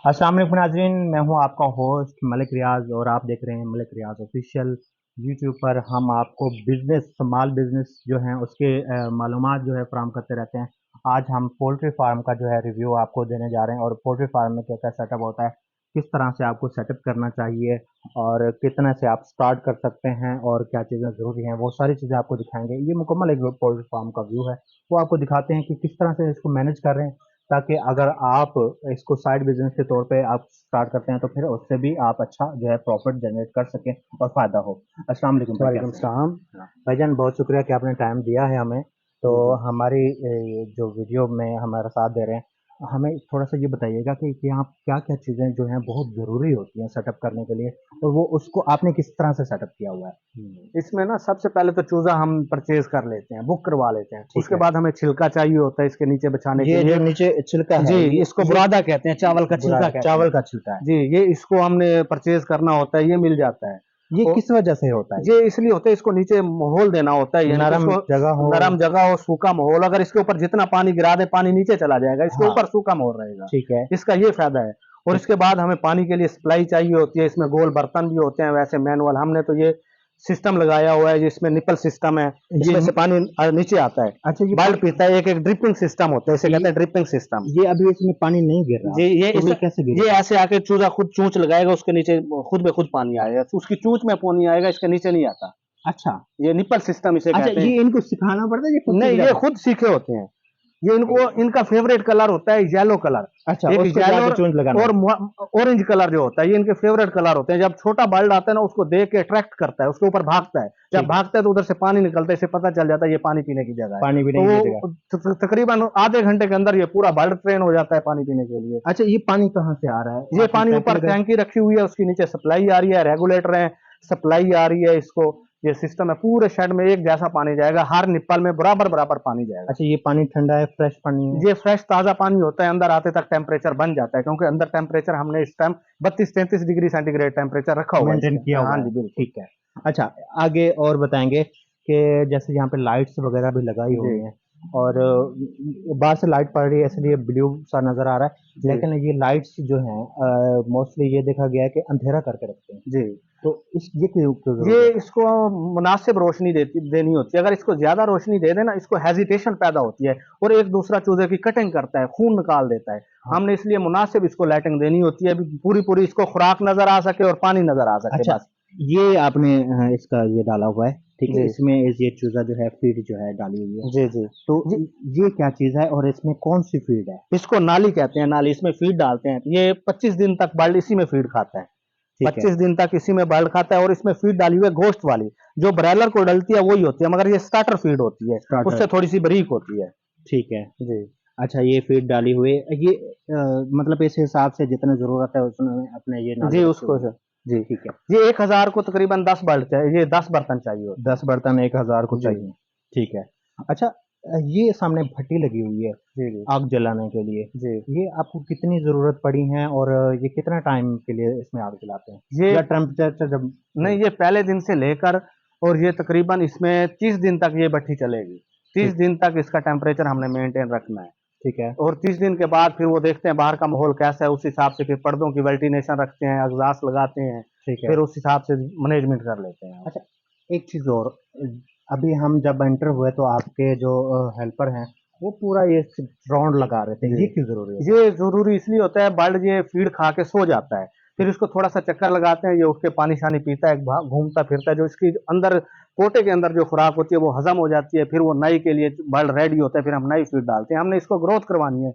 अस्सलाम वालेकुम नाज़रीन, मैं हूं आपका होस्ट मलिक रियाज और आप देख रहे हैं मलिक रियाज ऑफिशियल। यूट्यूब पर हम आपको बिजनेस स्मॉल बिजनेस जो हैं उसके मालूमात जो है फराहम करते रहते हैं। आज हम पोल्ट्री फार्म का जो है रिव्यू आपको देने जा रहे हैं और पोल्ट्री फार्म में क्या क्या सेटअप होता है, किस तरह से आपको सेटअप करना चाहिए और कितने से आप स्टार्ट कर सकते हैं और क्या चीज़ें ज़रूरी हैं, वो सारी चीज़ें आपको दिखाएंगे। ये मुकम्मल एक पोल्ट्री फार्म का व्यू है, वो आपको दिखाते हैं कि किस तरह से इसको मैनेज कर रहे हैं, ताकि अगर आप इसको साइड बिजनेस के तौर पे आप स्टार्ट करते हैं तो फिर उससे भी आप अच्छा जो है प्रॉफिट जनरेट कर सकें और फायदा हो। अस्सलाम वालेकुम भाई, वालेकुम कैसे हैं? सलाम। हाँ। भाईजान, बहुत शुक्रिया कि आपने टाइम दिया है हमें। तो जी जी। हमारी जो वीडियो में हमारा साथ दे रहे हैं, हमें थोड़ा सा ये बताइएगा कि यहाँ क्या क्या चीज़ें जो हैं बहुत ज़रूरी होती हैं सेटअप करने के लिए, और वो उसको आपने किस तरह से सेटअप किया हुआ है। इसमें ना सबसे पहले तो चूजा हम परचेज कर लेते हैं, बुक करवा लेते हैं। ठीक उसके है। बाद हमें छिलका चाहिए होता है इसके नीचे बिछाने के ये जो लिए। नीचे छिलका जी, है, इसको ये बुरादा कहते हैं, चावल का बुरा छिलका कहते हैं। चावल का छिलका है। जी, ये इसको हमने परचेज करना होता है, ये मिल जाता है। ये और किस वजह से होता है? ये इसलिए होता है, इसको नीचे माहौल देना होता है, यानी कि नरम इसको जगह हो। नरम जगह हो, सूखा माहौल। अगर इसके ऊपर जितना पानी गिरा दे, पानी नीचे चला जाएगा, इसके हाँ। ऊपर सूखा माहौल रहेगा। ठीक है। इसका ये फायदा है। और ठीक। इसके बाद हमें पानी के लिए सप्लाई चाहिए होती है। इसमें गोल बर्तन भी होते हैं, वैसे मैनुअल। हमने तो ये सिस्टम लगाया हुआ है जिसमें निपल सिस्टम है। ये इसमें से पानी नीचे आता है, अच्छा, ये बल्ब पीता है। एक एक ड्रिपिंग सिस्टम होता है, इसे कहते हैं ड्रिपिंग सिस्टम। ये अभी इसमें पानी नहीं गिर रहा, जी, तो ये कैसे ये गिरेगा? ऐसे आके चूजा खुद चूंच लगाएगा, उसके नीचे खुद में खुद पानी आएगा। तो उसकी चूंच में पानी आएगा, इसके नीचे नहीं आता। अच्छा। ये निपल सिस्टम इसे अच्छा, कहते ये हैं। इनको सिखाना पड़ता है, ये खुद सीख नहीं, ये जाते हैं? खुद सीखे होते हैं। ये ठीक इनको, है। इनका फेवरेट कलर होता है येलो कलर। अच्छा, एक उसको येलो जाके चोंच लगाना और है। ऑरेंज कलर जो होता है, ये इनके फेवरेट कलर होते हैं। जब छोटा बर्ड आता है ना, उसको देख के अट्रैक्ट करता है, उसके ऊपर भागता है। जब ठीक है। भागता है तो उधर से पानी निकलता है, इसे पता चल जाता है ये पानी पीने की जगह है। पानी भी तो नहीं गिरेगा। वो तकरीबन आधे घंटे के अंदर ये पूरा बर्ड ट्रेन हो जाता है पानी पीने के लिए। अच्छा, ये पानी कहाँ से आ रहा है? ये आपने पानी टैंकी ऊपर लगाई? टैंकी रखी हुई है, उसके नीचे सप्लाई आ रही है, रेगुलेटर है, सप्लाई आ रही है इसको। ये सिस्टम है, पूरे शेड में एक जैसा पानी जाएगा, हर निप्पल में बराबर बराबर पानी जाएगा। अच्छा, ये पानी ठंडा है, फ्रेश पानी है? ये फ्रेश ताजा पानी होता है। अंदर आते तक टेम्परेचर बन जाता है, क्योंकि अंदर टेम्परेचर हमने इस टाइम 32-33 डिग्री सेंटीग्रेड टेम्परेचर रखा हुआ है मेंटेन इसके। किया हाँ हुआ है। जी, बिल्कुल। ठीक है। अच्छा, आगे और बताएंगे कि जैसे यहाँ पे लाइट्स वगैरह भी लगाई जी हुई हैं और बाहर से लाइट पड़ रही है इसलिए ब्लू सा नजर आ रहा है, जी लेकिन ये लाइट्स जो हैं मोस्टली ये देखा गया है कि अंधेरा करके रखते हैं। जी। तो इस ये क्यों ये जरूरी है? इसको मुनासिब रोशनी देनी होती है। अगर इसको ज्यादा रोशनी दे देना, इसको हेजिटेशन पैदा होती है और एक दूसरा चूजे की कटिंग करता है, खून निकाल देता है। हाँ। हमने इसलिए मुनासिब इसको लाइटिंग देनी होती है, अभी पूरी पूरी इसको खुराक नजर आ सके और पानी नजर आ सके, अच्छा, बस। ये आपने इसका ये डाला हुआ है, ठीक है, जी इसमें ये चूजा जो है फीड जो है डाली हुई है। जी जी तो जी। ये क्या चीज है और इसमें कौन सी फीड है? इसको नाली कहते हैं, नाली। इसमें फीड डालते हैं, ये 25 दिन तक बर्ड इसी में फीड खाता है। ठीक है। 25 दिन तक इसी में बर्ड खाता है। और इसमें फीड डाली हुई है गोश्त वाली, जो ब्रॉयलर को डलती है वही होती है, मगर ये स्टार्टर फीड होती है, स्टार्टर। उससे थोड़ी सी बारीक होती है। ठीक है। जी अच्छा, ये फीड डाली हुई है, ये मतलब इस हिसाब से जितनी जरूरत है उसमें अपने ये जी, नाले रखे उसको हुए हैं। से जी। ठीक है। ये 1000 को तकरीबन 10 बर्ड चाहिए, ये 10 बर्तन चाहिए होते 10 बर्तन 1000 को हैं। जी चाहिए। ठीक है। अच्छा, ये सामने भट्टी लगी हुई है जी जी आग जलाने के लिए, जी। ये आपको कितनी जरूरत पड़ी है और ये कितना टाइम के लिए इसमें आग जलाते हैं, ये या टेम्परेचर जब? नहीं, ये पहले दिन से लेकर और ये तकरीबन इसमें 30 दिन तक ये भट्टी चलेगी। 30 ठीक। दिन तक इसका टेम्परेचर हमने मेंटेन रखना है। ठीक है। और 30 दिन के बाद फिर वो देखते हैं बाहर का माहौल कैसा है, उस हिसाब से फिर पर्दों की वेंटिलेशन रखते हैं, एग्जॉस्ट लगाते हैं। ठीक है। फिर उस हिसाब से मैनेजमेंट कर लेते हैं। अच्छा, एक चीज और, अभी हम जब एंटर हुए तो आपके जो हेल्पर हैं वो पूरा ये राउंड लगा रहे थे, जी, ये क्यों जरूरी होता है? ये जरूरी इसलिए होता है, बर्ड ये फीड खा के सो जाता है। फिर इसको थोड़ा सा चक्कर लगाते हैं, ये उठ के पानी शानी पीता है, घूमता फिरता है। जो इसकी अंदर पोटे के अंदर जो खुराक होती है वो हजम हो जाती है, फिर वो नई के लिए बर्ड रेडी होता है, फिर हम नई फीड डालते हैं। हमने इसको ग्रोथ करवानी है,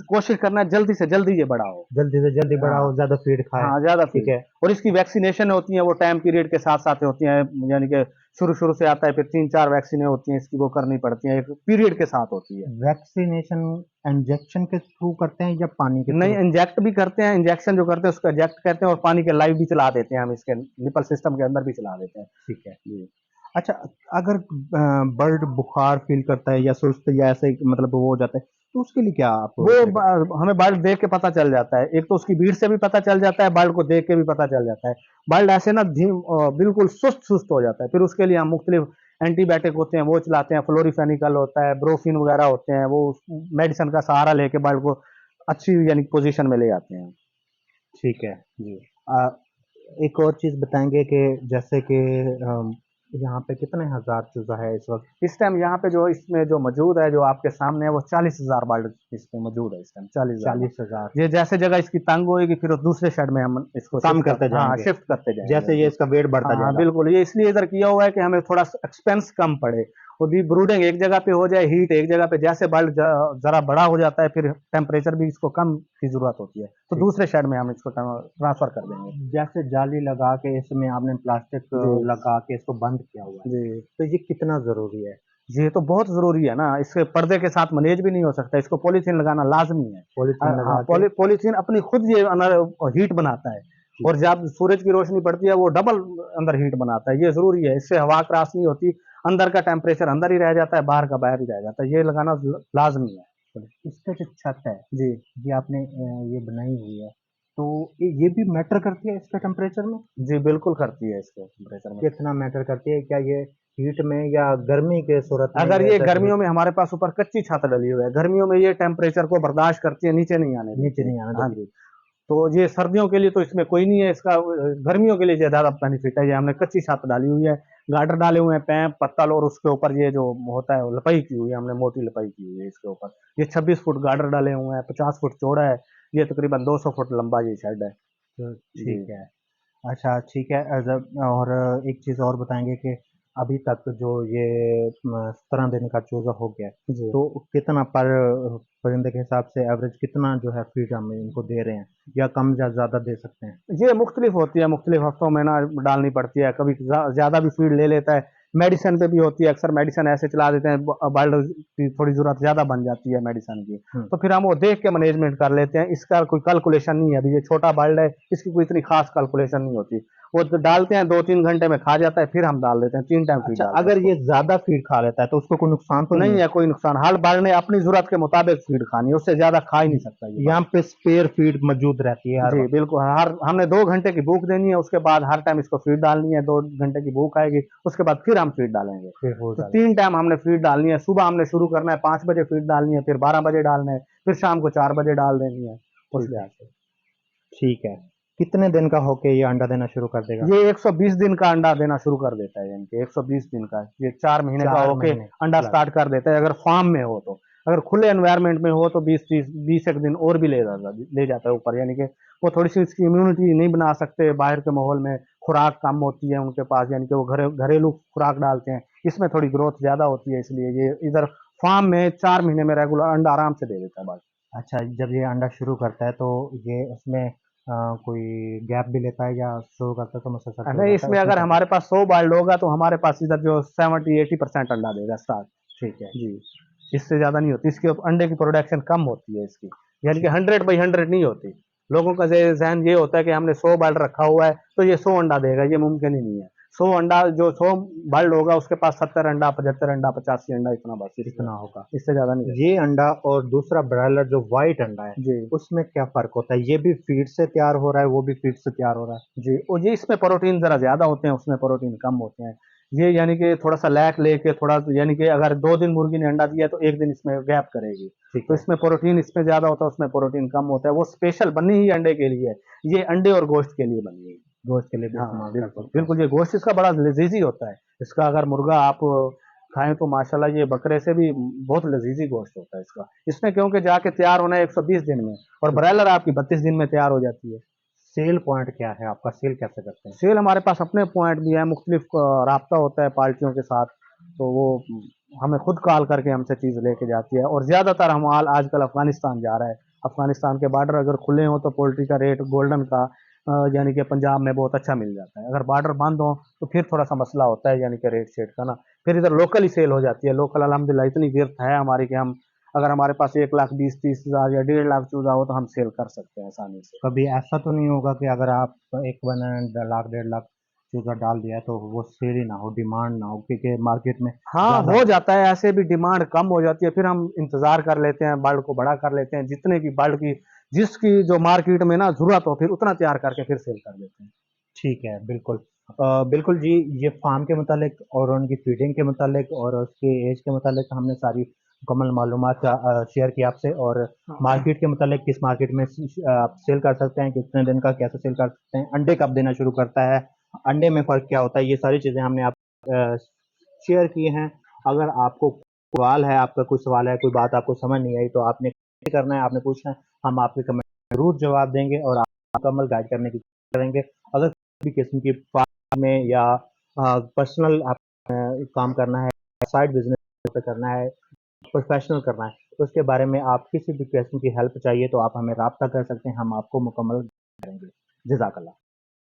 कोशिश करना है जल्दी से जल्दी ये बड़ा हो। जल्दी से जल्दी बड़ा हाँ हो, ज्यादा फीड खाए। हाँ, ज्यादा ठीक फीड। है। और इसकी वैक्सीनेशन होती है, वो टाइम पीरियड के साथ साथ होती है, यानी कि शुरू शुरू से आता है, फिर 3-4 वैक्सीनें होती हैं इसकी, वो करनी पड़ती हैं, एक पीरियड के साथ होती है। वैक्सीनेशन इंजेक्शन के थ्रू करते हैं या पानी के नहीं, थ्रू? इंजेक्ट भी करते हैं। इंजेक्शन जो करते हैं उसको इंजेक्ट कहते हैं, और पानी के लाइव भी चला देते हैं हम, इसके निपल सिस्टम के अंदर भी चला देते हैं। ठीक है। जी। अच्छा, अगर बर्ड बुखार फील करता है या सुस्त या ऐसे मतलब वो हो जाता है, तो उसके लिए क्या आप वो करे करते हमें बर्ड देख के पता चल जाता है। एक तो उसकी भीड़ से भी पता चल जाता है, बर्ड को देख के भी पता चल जाता है। बर्ड ऐसे ना बिल्कुल सुस्त सुस्त हो जाता है, फिर उसके लिए हम मुख्तलिफ एंटीबायोटिक होते हैं वो चलाते हैं, फ्लोरिफेनिकल होता है, ब्रोफिन वगैरह होते हैं, वो मेडिसिन का सहारा लेके बर्ड को अच्छी यानी पोजीशन में ले आते हैं। ठीक है। जी। एक और चीज़ बताएँगे कि जैसे कि यहाँ पे कितने हज़ार चूज़ा है इस वक़्त? इस टाइम यहाँ पे जो इसमें जो मौजूद है, जो आपके सामने है, वो 40,000 बर्ड इसमें मौजूद है इस टाइम, 40,000 बर्ड। 40,000 ये जैसे जगह इसकी तंग होएगी, फिर उस दूसरे शेड में हम इसको कम शिफ्ट करते कर, हाँ, जाएँगे, शिफ्ट करते जाएँगे। जैसे ये जी। इसका वेट बढ़ता हाँ, जाएगा। बिल्कुल, ये इसलिए इधर किया हुआ है कि हमें थोड़ा एक्सपेंस कम पड़े। वो भी ब्रूडिंग एक जगह पे हो जाए, हीट एक जगह पे, जैसे बल्ब ज़रा बड़ा हो जाता है, फिर टेम्परेचर भी इसको कम की ज़रूरत होती है, तो ठीक। दूसरे शेड में हम इसको ट्रांसफ़र कर देंगे। जैसे जाली लगा के इसमें आपने प्लास्टिक जी, लगा के इसको बंद किया हुआ है, जी। तो ये कितना ज़रूरी है? ये तो बहुत ज़रूरी है ना, इसके पर्दे के साथ मैनेज भी नहीं हो सकता, इसको पॉलीथीन लगाना लाज़मी है। पॉलीथीन हाँ, लगा के पॉलीथीन अपनी खुद ये अंदर हीट बनाता है, ठीक और जब सूरज की रोशनी पड़ती है, वो डबल अंदर हीट बनाता है, ये ज़रूरी है। इससे हवा क्रॉस नहीं होती, अंदर का टेम्परेचर अंदर ही रह जाता है, बाहर का बाहर ही रह जाता है, ये लगाना लाज़मी है। इसका जो छत है, जी, ये आपने ये बनाई हुई है, तो ये भी मैटर करती है इसके टेम्परेचर में? जी, बिल्कुल करती है इसके टेम्परेचर में। कितना मैटर करती है? क्या ये हीट में या गर्मी के सूरत में अगर ये ये ऐसा गर्मियों हीट में हमारे पास ऊपर कच्ची छत डली हुई है, गर्मियों में ये टेम्परेचर को बर्दाश्त करती है, नीचे नहीं आने नीचे देती है। नहीं आने हाँ देती? जी। तो ये सर्दियों के लिए तो इसमें कोई नहीं है, इसका गर्मियों के लिए ये ज़्यादा बेनिफिट है। ये हमने कच्ची छत डाली हुई है, गार्डर डाले हुए हैं, पैप, पत्तल, और उसके ऊपर ये जो होता है, वो लपाई की हुई है, हमने मोटी लपाई की हुई है इसके ऊपर। ये 26 फुट गार्डर डाले हुए हैं, 50 फुट चौड़ा है, ये तकरीबन 200 फुट लंबा ये शेड है। तो जी। ठीक है। अच्छा, ठीक है। जब और एक चीज़ और बताएँगे कि अभी तक जो ये 17 दिन का चूज़ा हो गया, जी। तो कितना पर परिंदे के हिसाब से एवरेज कितना जो है फ़ीड हम इनको दे रहे हैं या कम या ज़्यादा दे सकते हैं? ये मुख्तलिफ होती है, मुख्तलिफ हफ्तों में ना डालनी पड़ती है, कभी ज़्यादा भी फीड ले लेता है, मेडिसिन पे भी होती है, अक्सर मेडिसिन ऐसे चला देते हैं, बर्ड की थोड़ी ज़रूरत ज़्यादा बन जाती है मेडिसिन की, हुँ। तो फिर हम वो देख के मैनेजमेंट कर लेते हैं, इसका कोई कैलकुलेशन नहीं है, अभी ये छोटा बर्ड है, इसकी कोई इतनी खास कैलकुलेशन नहीं होती, वो तो डालते हैं 2-3 घंटे में खा जाता है, फिर हम डाल देते हैं, 3 टाइम फीड अच्छा, डालते हैं अगर उसको। ये ज़्यादा फ़ीड खा लेता है तो उसको कोई नुकसान तो नहीं नहीं है? है कोई नुकसान, हर बर्ड ने अपनी ज़रूरत के मुताबिक फीड खानी है, उससे ज़्यादा खा ही नहीं सकता ये यहाँ बर्ड। पे स्पेयर फ़ीड मौजूद रहती है हर जी, वक़्त? बिल्कुल, हर हमने 2 घंटे की भूख देनी है, उसके बाद हर टाइम इसको फीड डालनी है, 2 घंटे की भूख आएगी, उसके बाद फिर हम फीड डालेंगे। फिर हो तो जाएगा। 3 टाइम हमने फीड डालनी है, सुबह हमने शुरू करना है, 5 बजे फीड डालनी है, फिर 12 बजे डालना है, फिर शाम को 4 बजे डाल देनी है, उस ठीक है, लिहाज से। ठीक है। कितने दिन का होके ये अंडा देना शुरू कर देगा? ये 120 दिन का अंडा देना शुरू कर देता है, यानी कि 120 दिन का, ये 4 महीने का 4 होके महीने अंडा प्लस। स्टार्ट कर देता है, अगर फार्म में हो तो। अगर खुले एनवायरनमेंट में हो तो 20 एक दिन और भी ले जाता है ऊपर, यानी कि वो थोड़ी-सी इसकी इम्यूनिटी नहीं बना सकते, बाहर के माहौल में खुराक कम होती है उनके पास, यानी कि वो घरेलू खुराक डालते हैं, इसमें थोड़ी ग्रोथ ज़्यादा होती है, इसलिए ये इधर फार्म में 4 महीने में रेगुलर अंडा आराम से दे देता है बस। अच्छा, जब ये अंडा शुरू करता है तो ये उसमें कोई गैप भी लेता है या शुरू करता है तो मुसलसल शुरू नहीं, करता है इसमें उसमें अगर क्या हमारे पास 100 बॉइल्ड होगा तो हमारे पास इधर जो 70-80% अंडा देगा स्टार्ट। ठीक है, जी, इससे ज़्यादा नहीं होती, इसके अंडे की प्रोडक्शन कम होती है इसकी, यानी कि ठीक। 100/100 नहीं होती। लोगों का ज़हन ये होता है कि हमने 100 बॉइल्ड रखा हुआ है, तो ये 100 अंडा देगा, ये मुमकिन ही नहीं है। 100 अंडा जो 100 बॉइल्ड होगा उसके पास 70 अंडा, 75 अंडा, 85 अंडा, इतना बस, इतना होगा। इससे ज़्यादा नहीं देगा। ये अंडा और दूसरा ब्रायलर जो व्हाइट अंडा है, जी। उसमें क्या फ़र्क होता है? ये भी फ़ीड से तैयार हो रहा है, वो भी फ़ीड से तैयार हो रहा है? जी, और ये इसमें प्रोटीन ज़रा ज़्यादा होते हैं, उसमें प्रोटीन कम होते हैं। ये यानी कि थोड़ा-सा लैक लेके थोड़ा, यानी कि अगर 2 दिन मुर्गी ने अंडा दिया है, तो 1 दिन इसमें गैप करेगी। ठीक तो है, इसमें प्रोटीन इसमें ज़्यादा होता है, उसमें प्रोटीन कम होता है। वो स्पेशल बनी ही अंडे के लिए है। ये अंडे और गोश्त के लिए बनी है। गोश्त के लिए भी हाँ, इस्तेमाल कर बिल्कुल, सकते हैं बिल्कुल, ये इसको। गोश्त इसका बड़ा लज़ीज़ी होता है। इसका अगर मुर्गा आप खाएँ तो माशाल्लाह ये बकरे से भी बहुत लज़ीज़ी गोश्त होता है इसका। इसमें क्योंकि जाके तैयार होना है 120 दिन में, और ठीक है। ब्रॉयलर आपकी 32 दिन में तैयार हो जाती है। सेल पॉइंट क्या है आपका? सेल कैसे करते हैं? सेल हमारे पास अपने पॉइंट भी है, मुख्तलिफ राब्ता होता है पार्टियों के साथ, तो वो हमें खुद कॉल करके हमसे चीज़ लेके जाती है, और ज़्यादातर हम माल आजकल अफ़गानिस्तान जा रहा है। अफ़गानिस्तान के बॉर्डर अगर खुले हों तो पोल्ट्री का रेट गोल्डन का यानी कि पंजाब में बहुत अच्छा मिल जाता है। अगर बॉर्डर बंद हो तो फिर थोड़ा-सा मसला होता है, यानी कि रेट-शेट का ना। फिर इधर लोकल ही सेल हो जाती है। लोकल अल्हम्दुलिल्लाह इतनी गिरफ्त है हमारी कि हम, अगर हमारे पास 1,20,000-30,000 या 1.5 लाख चूज़ा हो तो हम सेल कर सकते हैं आसानी से। कभी ऐसा तो नहीं होगा कि अगर आप 1 1 लाख, 1.5 लाख चूज़ा डाल दिया है तो वो सेल ही ना हो, डिमांड ना हो क्योंकि मार्केट में हाँ, ज़्यादा हो हो? जाता है, ऐसे भी डिमांड कम हो जाती है, फिर हम इंतज़ार कर लेते हैं, बर्ड को बड़ा कर लेते हैं, जितने की बर्ड की जिसकी जो मार्केट में ना ज़रूरत हो, फिर उतना तैयार करके फिर सेल कर देते हैं। ठीक है, बिल्कुल। बिल्कुल जी, ये फ़ार्म के मुतालिक और उनकी फ़ीडिंग के मुतालिक और उसकी ऐज के मुतालिक हमने सारी मुकम्मल मालूमात शेयर की आपसे, और मार्केट के मतलब किस मार्केट में आप सेल कर सकते हैं, कितने दिन का कैसे सेल कर सकते हैं, अंडे कब देना शुरू करता है, अंडे में फ़र्क क्या होता है, ये सारी चीज़ें हमने आप शेयर किए हैं। अगर आपको सवाल है, आपका कोई सवाल है, कोई बात आपको समझ नहीं आई, तो आपने करना है, आपने पूछना है, हम आपके कमेंट ज़रूर जवाब देंगे और आपको मुकम्मल गाइड करने की कोशिश करेंगे। अगर किसी किस्म की फार्म में या पर्सनल आप काम करना है, साइड बिज़नेस पे करना है, प्रोफ़ेशनल करना है, तो उसके बारे में आप किसी भी किस्म की हेल्प चाहिए तो आप हमें राब्ता कर सकते हैं, हम आपको मुकम्मल करेंगे। जज़ाकल्लाह।